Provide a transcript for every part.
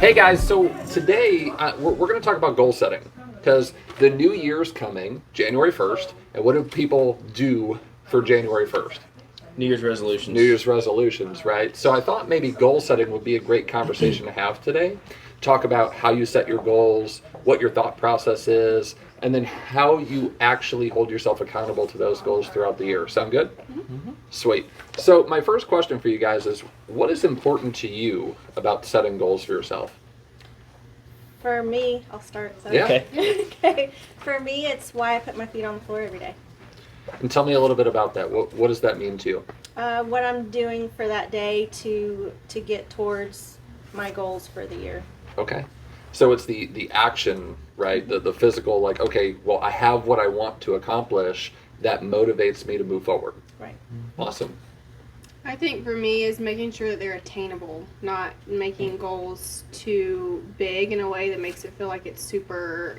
Hey guys, so today we're going to talk about goal setting because the new year's coming, January 1st, and what do people do for January 1st? New Year's resolutions. New Year's resolutions, right? So I thought maybe goal setting would be a great conversation to have today. Talk about how you set your goals, what your thought process is, and then how you actually hold yourself accountable to those goals throughout the year. Sound good? Mm-hmm. Sweet. So my first question for you guys is, what is important to you about setting goals for yourself? For me, I'll start. Yeah. Okay. Okay. For me, it's why I put my feet on the floor every day. And tell me a little bit about that. What does that mean to you? What I'm doing for that day to get towards my goals for the year. Okay. So it's the action, right? The physical, like, okay, well, I have what I want to accomplish that motivates me to move forward. Right. Awesome. I think for me is making sure that they're attainable, not making goals too big in a way that makes it feel like it's super,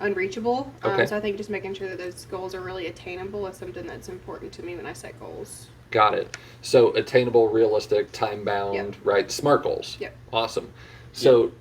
unreachable. Okay. So I think just making sure that those goals are really attainable is something that's important to me when I set goals. Got it. So attainable, realistic, time-bound, Yep. right? SMART goals. Yep. Awesome. So,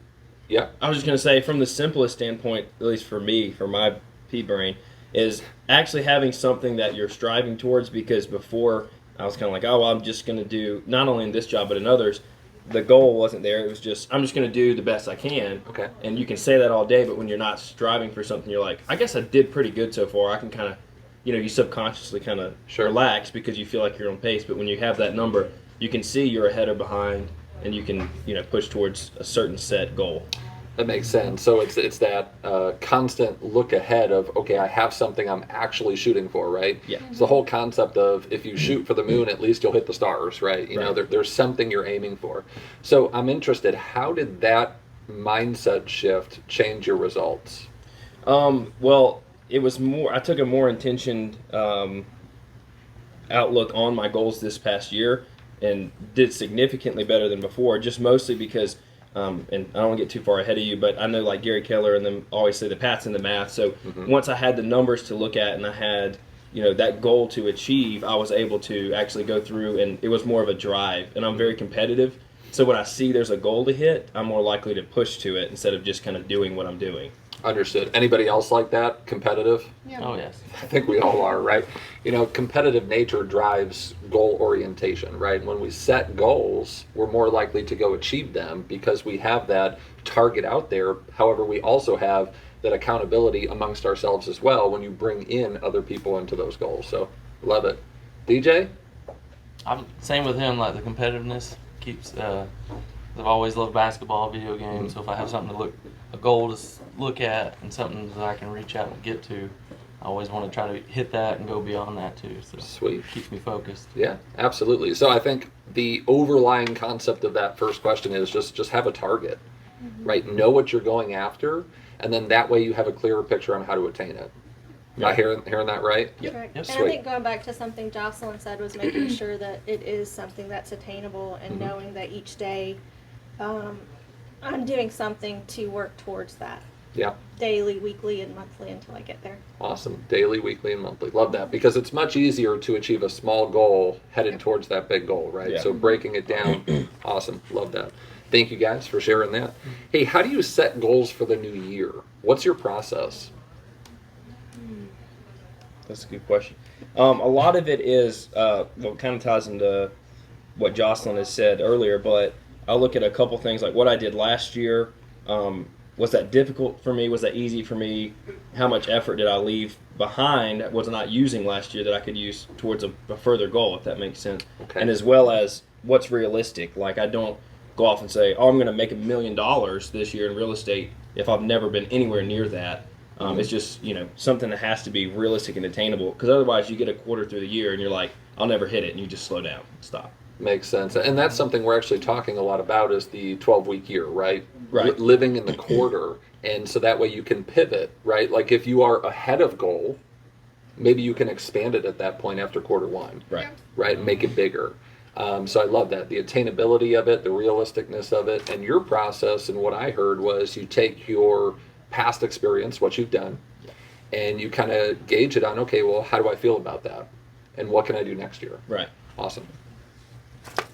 yeah. I was just going to say, from the simplest standpoint, at least for me, for my pea brain, is actually having something that you're striving towards, because before I was kind of like, oh, well, I'm just going to do, not only in this job but in others, the goal wasn't there. It was just, I'm just going to do the best I can. Okay. And you can say that all day, but when you're not striving for something, you're like, I guess I did pretty good so far. I can kind of, you subconsciously kind of Sure. relax because you feel like you're on pace. But when you have that number, you can see you're ahead or behind, and you can, push towards a certain set goal. That makes sense. So it's that constant look ahead of, okay, I have something I'm actually shooting for, right? Yeah. It's the whole concept of if you shoot for the moon, at least you'll hit the stars, right? You know, Right. there's something you're aiming for. So I'm interested, how did that mindset shift change your results? Well, it was more. I took a more intentioned outlook on my goals this past year, and did significantly better than before. Just mostly because, and I don't want to get too far ahead of you, but I know like Gary Keller and them always say the Pat's in the math. So once I had the numbers to look at and I had that goal to achieve, I was able to actually go through, and it was more of a drive. And I'm very competitive. So when I see there's a goal to hit, I'm more likely to push to it instead of just kind of doing what I'm doing. Understood. Anybody else like that? Competitive? Yeah. Oh, yes. I think we all are, right? Competitive nature drives goal orientation, right? When we set goals, we're more likely to go achieve them because we have that target out there. However, we also have that accountability amongst ourselves as well when you bring in other people into those goals. So, love it. DJ? I'm same with him. Like the competitiveness keeps. I've always loved basketball, video games. So if I have something a goal to look at, and something that I can reach out and get to, I always want to try to hit that and go beyond that too. So Sweet. it keeps me focused. Yeah, absolutely. So I think the overlying concept of that first question is just have a target, right? Know what you're going after, and then that way you have a clearer picture on how to attain it. Am I hearing that right? Yep. Correct. Yep. And Sweet. I think going back to something Jocelyn said was making sure that it is something that's attainable and knowing that each day I'm doing something to work towards that Yeah. daily, weekly, and monthly until I get there. Awesome. Daily, weekly, and monthly. Love that because it's much easier to achieve a small goal headed towards that big goal, right? Yeah. So breaking it down, awesome. Love that. Thank you guys for sharing that. Hey, how do you set goals for the new year? What's your process? That's a good question. A lot of it is, it kind of ties into what Jocelyn has said earlier, but I'll look at a couple things like what I did last year. Was that difficult for me? Was that easy for me? How much effort did I leave behind? Was I not using last year that I could use towards a further goal, if that makes sense? Okay. And as well as what's realistic. Like I don't go off and say, oh, I'm going to make $1 million this year in real estate if I've never been anywhere near that. It's just, something that has to be realistic and attainable, because otherwise you get a quarter through the year and you're like, I'll never hit it, and you just slow down, stop. Makes sense. And that's something we're actually talking a lot about is the 12-week year, right? Right. Living in the quarter. And so that way you can pivot, right? Like if you are ahead of goal, maybe you can expand it at that point after quarter one. Right. Right? And make it bigger. So I love that. The attainability of it, the realisticness of it, and your process. And what I heard was you take your past experience, what you've done, and you kind of gauge it on, okay, well, how do I feel about that? And what can I do next year? Right. Awesome.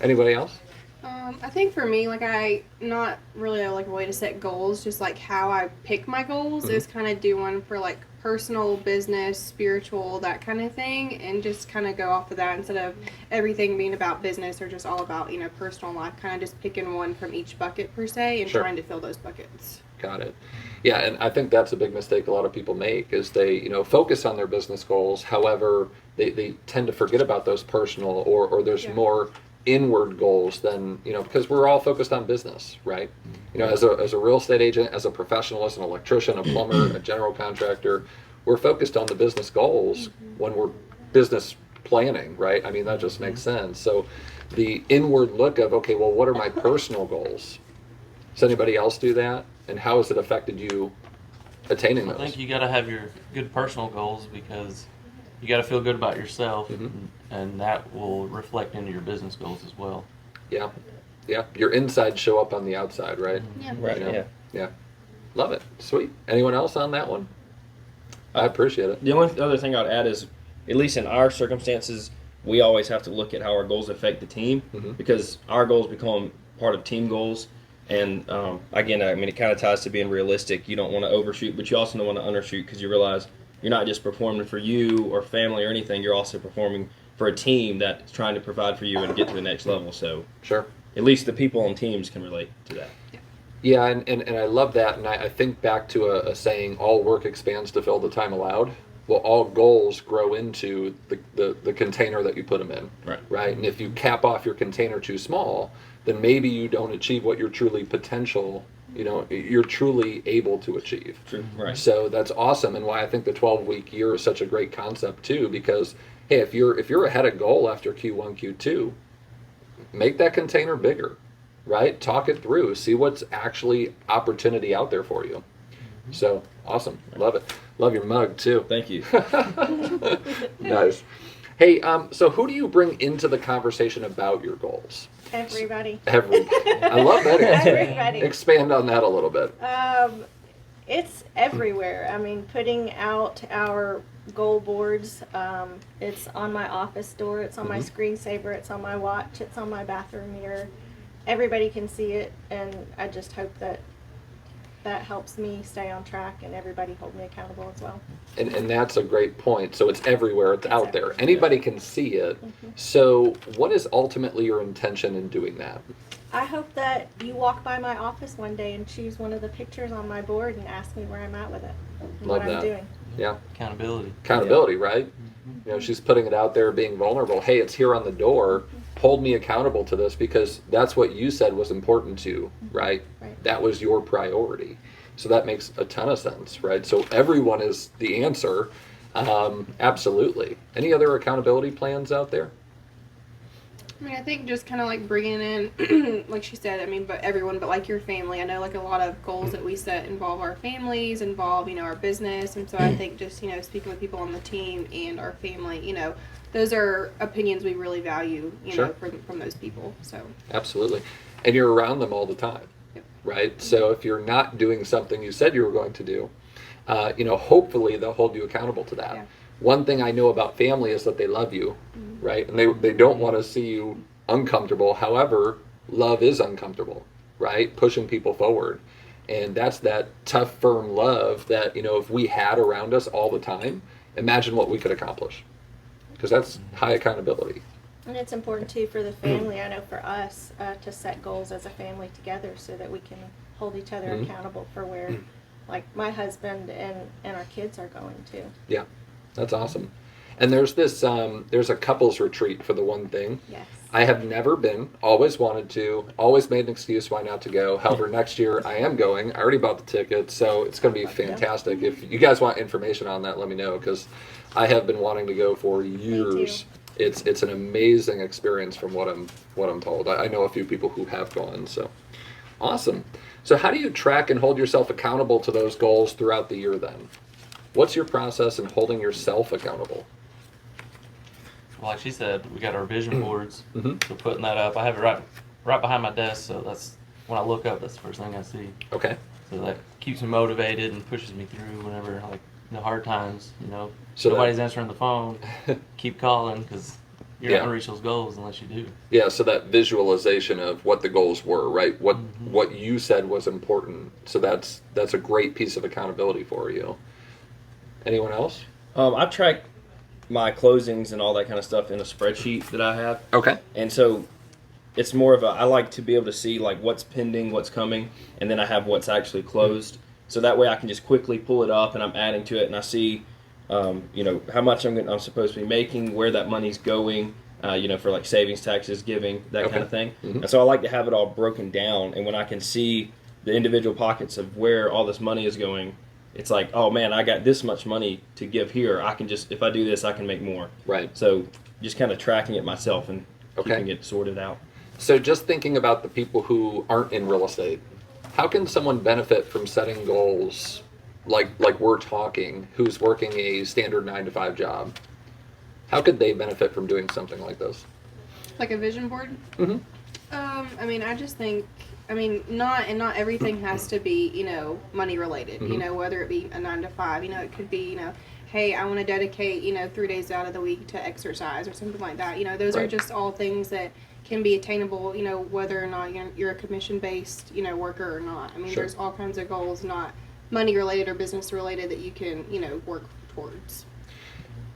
Anybody else? I think for me, like I not really like a way to set goals, just like how I pick my goals is kind of do one for like personal, business, spiritual, that kind of thing, and just kind of go off of that instead of everything being about business or just all about personal life. Kind of just picking one from each bucket per se and Sure. trying to fill those buckets. Got it. Yeah, and I think that's a big mistake a lot of people make is they, focus on their business goals. However, they tend to forget about those personal or there's Yeah. more inward goals than, because we're all focused on business, right? As a real estate agent, as a professional, as an electrician, a plumber, a general contractor, we're focused on the business goals when we're business planning, right? I mean, that just makes sense. So the inward look of, okay, well, what are my personal goals? Does anybody else do that? And how has it affected you attaining I those? think you got to have your good personal goals because you got to feel good about yourself, and that will reflect into your business goals as well. Yeah. Yeah. Your inside show up on the outside, right? Yeah. Right. You know? Yeah. Yeah. Love it. Sweet. Anyone else on that one? I appreciate it. The only other thing I'd add is, at least in our circumstances, we always have to look at how our goals affect the team because our goals become part of team goals. And again, I mean, it kind of ties to being realistic. You don't want to overshoot, but you also don't want to undershoot because you realize you're not just performing for you or family or anything. You're also performing for a team that's trying to provide for you and get to the next level. So Sure. at least the people on teams can relate to that. Yeah, and I love that. And I think back to a saying, all work expands to fill the time allowed. Well, all goals grow into the container that you put them in. Right. Right. And if you cap off your container too small, then maybe you don't achieve what you're truly you're truly able to achieve. True. Right. So that's awesome, and why I think the 12-week year is such a great concept too. Because hey, if you're ahead of goal after Q1, Q2, make that container bigger, right? Talk it through, see what's actually opportunity out there for you. So awesome, love it. Love your mug too. Thank you. Nice. Hey, so who do you bring into the conversation about your goals? Everybody. Everybody. I love that. Everybody. Expand on that a little bit. It's everywhere. I mean, putting out our goal boards. It's on my office door. It's on my screensaver. It's on my watch. It's on my bathroom mirror. Everybody can see it, and I just hope that helps me stay on track and everybody hold me accountable as well. And that's a great point. So it's everywhere. It's out there. everywhere. Anybody can see it. So what is ultimately your intention in doing that? I hope that you walk by my office one day and choose one of the pictures on my board and ask me where I'm at with it and Love what that. I'm doing. Yeah. Accountability. Accountability, right? She's putting it out there, being vulnerable. Hey, it's here on the door. Hold me accountable to this because that's what you said was important to you, right? Right. That was your priority. So that makes a ton of sense, right? So everyone is the answer. Absolutely. Any other accountability plans out there? I mean, I think just kind of like bringing in, like she said, I mean, but everyone, but like your family. I know like a lot of goals that we set involve our families, involve, our business. And so I think just, speaking with people on the team and our family, those are opinions we really value, Sure. from those people. So, Absolutely. And you're around them all the time, Yep. right? So if you're not doing something you said you were going to do, hopefully they'll hold you accountable to that. Yeah. One thing I know about family is that they love you, right? And they don't want to see you uncomfortable. However, love is uncomfortable, right? Pushing people forward. And that's that tough, firm love that, if we had around us all the time, imagine what we could accomplish. Because that's high accountability. And it's important too for the family, I know for us, to set goals as a family together so that we can hold each other accountable for where, like, my husband and our kids are going to. Yeah, that's awesome. And there's this, there's a couples retreat for the one thing. Yes. I have never been, always wanted to, always made an excuse why not to go. However, next year I am going. I already bought the ticket, so it's going to be fantastic. If you guys want information on that, let me know, because I have been wanting to go for years. It's an amazing experience from what I'm told. I know a few people who have gone, so awesome. So how do you track and hold yourself accountable to those goals throughout the year then? What's your process in holding yourself accountable? Well, like she said, we got our vision boards. Mhm. So putting that up, I have it right behind my desk. So that's when I look up, that's the first thing I see. Okay. So that keeps me motivated and pushes me through whenever hard times. So nobody's answering the phone. Keep calling because You're Yeah. not gonna reach those goals unless you do. Yeah, so that visualization of what the goals were, right? What you said was important. So that's a great piece of accountability for you. Anyone else? I track my closings and all that kind of stuff in a spreadsheet that I have, Okay. and so it's more of a. I like to be able to see like what's pending, what's coming, and then I have what's actually closed. So that way I can just quickly pull it up and I'm adding to it, and I see, how much I'm supposed to be making, where that money's going, for like savings, taxes, giving, that Okay. kind of thing. Mhm. And so I like to have it all broken down, and when I can see the individual pockets of where all this money is going, it's like, oh man, I got this much money to give here. I can just, if I do this, I can make more. Right. So just kind of tracking it myself and Okay. keeping it sorted out. So just thinking about the people who aren't in real estate, how can someone benefit from setting goals like we're talking, who's working a standard 9 to 5 job? How could they benefit from doing something like this? Like a vision board. Mm-hmm. I just think, not everything has to be, money related. Mhm. Whether it be a 9 to 5, it could be, hey, I want to dedicate, 3 days out of the week to exercise or something like that. Those are Right. just all things that can be attainable. Whether or not you're a commission based, worker or not. Sure. There's all kinds of goals, not money related or business related, that you can, work towards.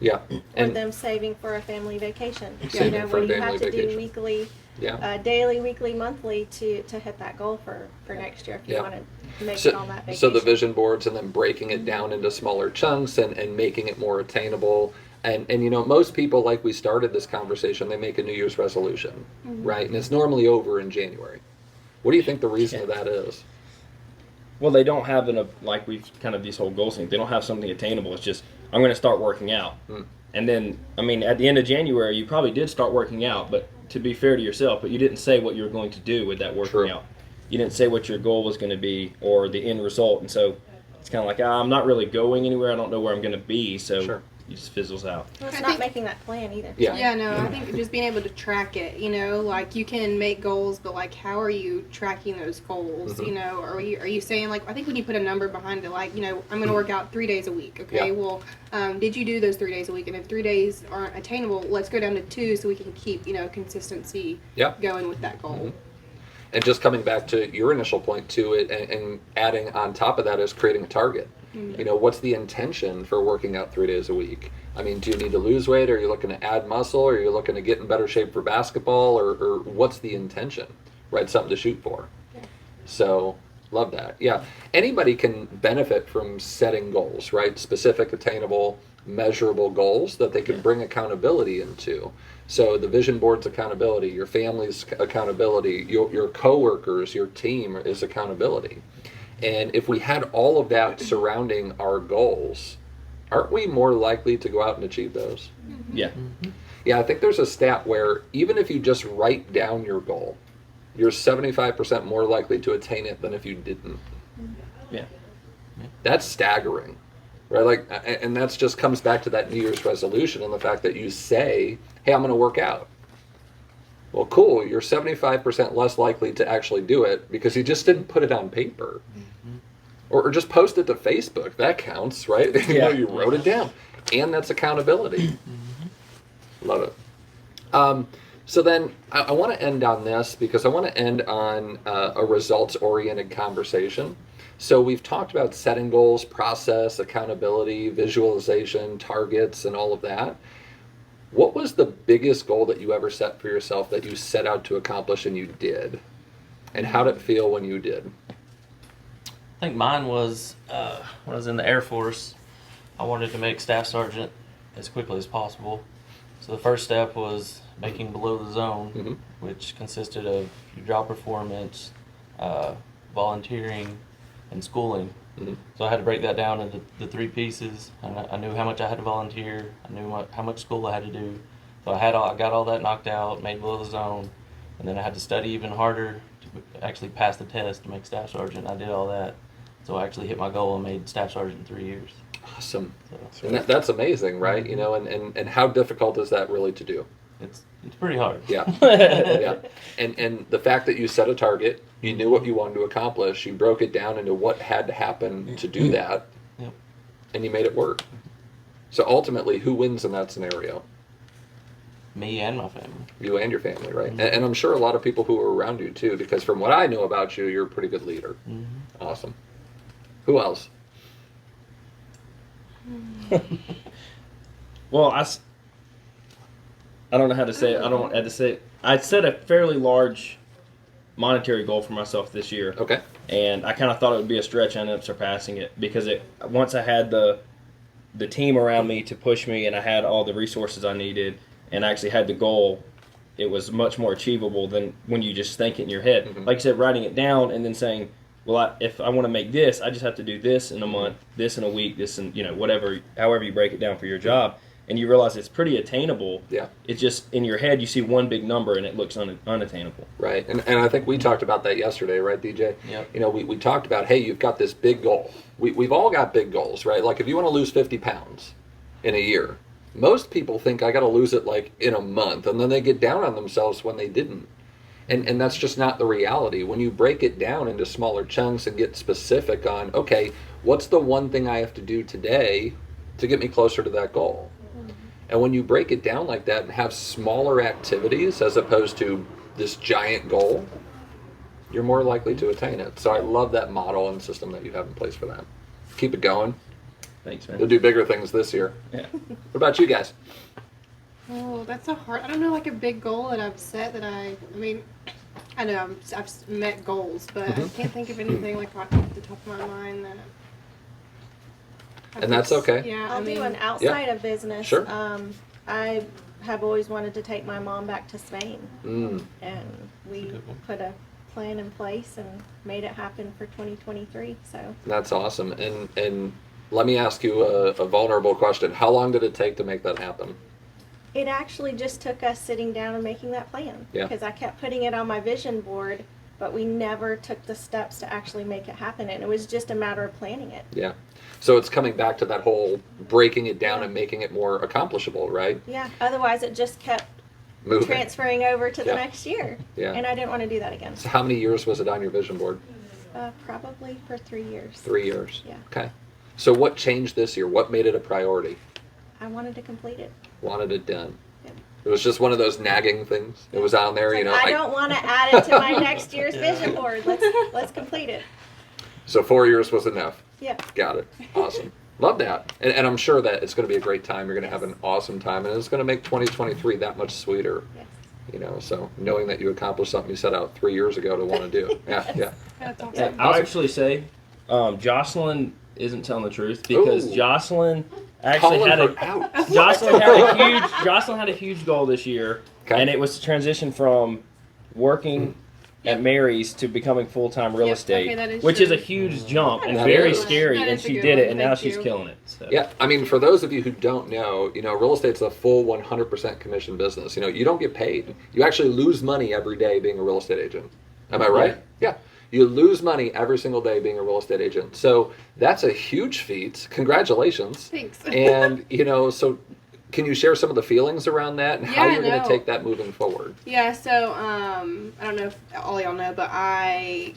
Yeah. Or And them saving for a family vacation. Saving for Where a you family have to vacation. do weekly, yeah. daily, weekly, monthly to hit that goal for next year if you Yeah. want to make it So, on that vacation. so the vision boards and then breaking it down into smaller chunks and making it more attainable. And most people, like we started this conversation, they make a New Year's resolution, right? And it's normally over in January. What do you think the reason of that is? Well, they don't have like we've kind of these whole goals thing. They don't have something attainable. It's just, I'm going to start working out. Mm. And then, at the end of January, you probably did start working out, but to be fair to yourself, but you didn't say what you were going to do with that working True. out. You didn't say what your goal was going to be or the end result. And so it's kind of like, I'm not really going anywhere. I don't know where I'm going to be. So Sure. it just fizzles out. Well, it's I not think- making that plan either. Yeah. Yeah, no, I think just being able to track it, like you can make goals, but like how are you tracking those goals? Mhm. Are you saying like, I think when you put a number behind it, like, I'm going to work out 3 days a week. Okay, Yeah. well, did you do those 3 days a week? And if 3 days aren't attainable, let's go down to 2 so we can keep, consistency Yeah. going with that goal. And just coming back to your initial point to it and adding on top of that is creating a target. What's the intention for working out 3 days a week? Do you need to lose weight? Are you looking to add muscle? Are you looking to get in better shape for basketball? Or what's the intention, right? Something to shoot for. So, love that. Yeah. Anybody can benefit from setting goals, right? Specific, attainable, measurable goals that they can bring accountability into. So the vision board's accountability, your family's accountability, your coworkers, your team is accountability. And if we had all of that surrounding our goals, aren't we more likely to go out and achieve those? Yeah. Yeah, I think there's a stat where even if you just write down your goal, you're 75% more likely to attain it than if you didn't. Yeah. That's staggering, right? And that's just comes back to that New Year's resolution and the fact that you say, hey, I'm going to work out. Well, cool. You're 75% less likely to actually do it because you just didn't put it on paper. Or just post it to Facebook. That counts, right? Yeah. You wrote it down. And that's accountability. Love it. So then I want to end on this because I want to end on a results-oriented conversation. So we've talked about setting goals, process, accountability, visualization, targets, and all of that. What was the biggest goal that you ever set for yourself that you set out to accomplish and you did? And how did it feel when you did? I think mine was when I was in the Air Force. I wanted to make staff sergeant as quickly as possible. So the first step was making below the zone, Mhm. which consisted of your job performance, volunteering, and schooling. Mhm. So I had to break that down into the 3 pieces. I knew how much I had to volunteer. I knew how much school I had to do. So I got all that knocked out, made below the zone, and then I had to study even harder to actually pass the test to make staff sergeant. I did all that. So I actually hit my goal and made staff sergeant in 3 years. Awesome. So And that's amazing, right? And how difficult is that really to do? it's pretty hard. Yeah. Yeah. And the fact that you set a target, you knew what you wanted to accomplish, you broke it down into what had to happen to do that, Yep. and you made it work. So ultimately, who wins in that scenario? me and my family. You and your family, right? And I'm sure a lot of people who are around you too, because from what I know about you, you're a pretty good leader. Awesome. Who else? Well, I don't know how to say it. I don't have to say it. I set a fairly large monetary goal for myself this year. Okay. And I kind of thought it would be a stretch. I ended up surpassing it because once I had the team around me to push me, and I had all the resources I needed, and I actually had the goal, it was much more achievable than when you just think it in your head. Mhm. Like you said, writing it down and then saying, well, if I want to make this, I just have to do this in a month, this in a week, this in, whatever, however you break it down for your job. And you realize it's pretty attainable. Yeah. It's just in your head, you see one big number and it looks unattainable. Right. And I think we talked about that yesterday, right, DJ? Yep. We talked about, hey, you've got this big goal. We've all got big goals, right? Like if you want to lose 50 pounds in a year, most people think I got to lose it like in a month, and then they get down on themselves when they didn't. And that's just not the reality. When you break it down into smaller chunks and get specific on, okay, what's the one thing I have to do today to get me closer to that goal? And when you break it down like that and have smaller activities as opposed to this giant goal, you're more likely to attain it. So I love that model and system that you have in place for that. Keep it going. Thanks, You'll man. do bigger things this year. Yeah. What about you guys? Oh, that's a hard. I don't know, like a big goal that I've set that I mean, I know I've met goals, but I can't think of anything like off the top of my mind that. And that's okay. Yeah, I'll I mean, do an outside of business. Sure. I have always wanted to take my mom back to Spain, Mm. and we That's a good one. put a plan in place and made it happen for 2023. So That's awesome. And let me ask you a vulnerable question. How long did it take to make that happen? it actually just took us sitting down and making that plan. Yeah. Because I kept putting it on my vision board, but we never took the steps to actually make it happen, and it was just a matter of planning it. Yeah. So it's coming back to that whole breaking it down and making it more accomplishable, right? Yeah. Otherwise, it just kept Moving. transferring over to the Yeah. next year. Yeah. And I didn't want to do that again. So how many years was it on your vision board? Probably for 3 years. 3 years. Yeah. Okay. So what changed this year? What made it a priority? I wanted to complete it. Wanted it done. Yeah. It was just one of those nagging things. It was on there, It's you know. like, I don't want to add it to my next year's vision board. Let's complete it. So 4 years was enough. Yeah. Got it. Awesome. Love that. And I'm sure that it's going to be a great time. You're going to have an awesome time, and it's going to make 2023 that much sweeter. Yes. So knowing that you accomplished something you set out 3 years ago to want to do. Yeah, yeah. that's awesome. Yeah, I'll actually say, Jocelyn isn't telling the truth because Ooh. Jocelyn actually Calling had her a out. Jocelyn had a huge goal this year, Okay. and it was to transition from working at Mary's to becoming full-time real Yep, estate, okay, that is which true. is a huge jump and That very is. scary. That And is a she good did it, one. and now Thank she's you. killing it. So. Yeah, I mean, for those of you who don't know, real estate's a full 100% commission business. You don't get paid. You actually lose money every day being a real estate agent. Am I right? Yeah. You lose money every single day being a real estate agent. So that's a huge feat. Congratulations. Thanks. And, so can you share some of the feelings around that and how Yeah, you're going to no. take that moving forward? Yeah, so I don't know if all y'all know, but I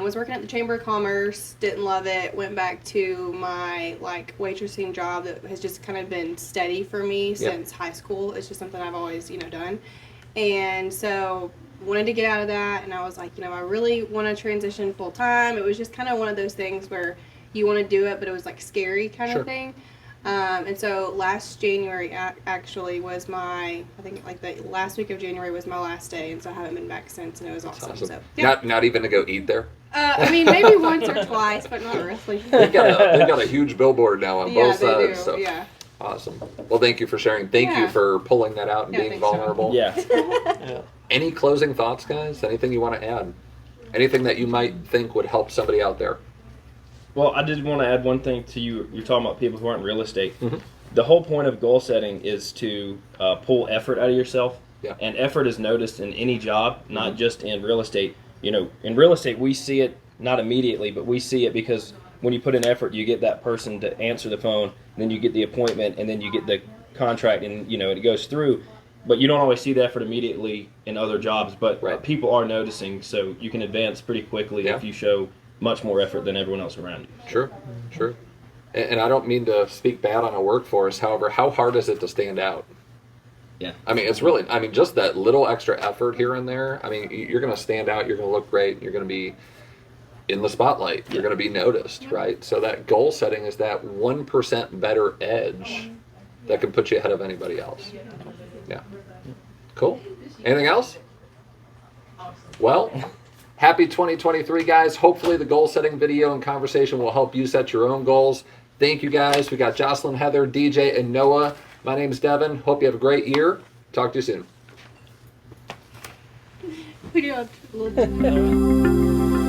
was working at the Chamber of Commerce, didn't love it, went back to my waitressing job that has just kind of been steady for me since high school. It's just something I've always done, and so wanted to get out of that, and I was like, I really want to transition full time. It was just kind of one of those things where you want to do it, but it was scary kind Sure. of thing. And so last January actually was I think the last week of January was my last day, and so I haven't been back since, and it was awesome. Awesome. So yeah, Not even to go eat there? I mean maybe once or twice, but not really. They've got a huge billboard now on Yeah, both they sides. do. So Yeah. awesome. Well, thank you for sharing. Thank you Yeah. for pulling that out and Yeah, being thanks, Sean. vulnerable. Yeah. Yeah. Any closing thoughts, guys? Anything you want to add? Anything that you might think would help somebody out there? Well, I did want to add one thing to you. You're talking about people who aren't in real estate. Mhm. The whole point of goal setting is to pull effort out of yourself. Yeah. And effort is noticed in any job, not just in real estate. In real estate, we see it not immediately, but we see it because when you put in effort, you get that person to answer the phone, then you get the appointment, and then you get the contract, and it goes through. But you don't always see the effort immediately in other jobs. But Right. people are noticing, so you can advance pretty quickly Yeah. if you show much more effort than everyone else around you. True. And I don't mean to speak bad on a workforce. However, how hard is it to stand out? Yeah. I mean, it's really, I mean, just that little extra effort here and there. I mean, you're going to stand out. You're going to look great. You're going to be in the spotlight. You're going to be noticed, right? So that goal setting is that 1% better edge that can put you ahead of anybody else. Yeah. Cool. Anything else? Well, happy 2023, guys. Hopefully the goal setting video and conversation will help you set your own goals. Thank you, guys. We got Jocelyn, Heather, DJ, and Noah. My name's Devin. Hope you have a great year. Talk to you soon. We do have a little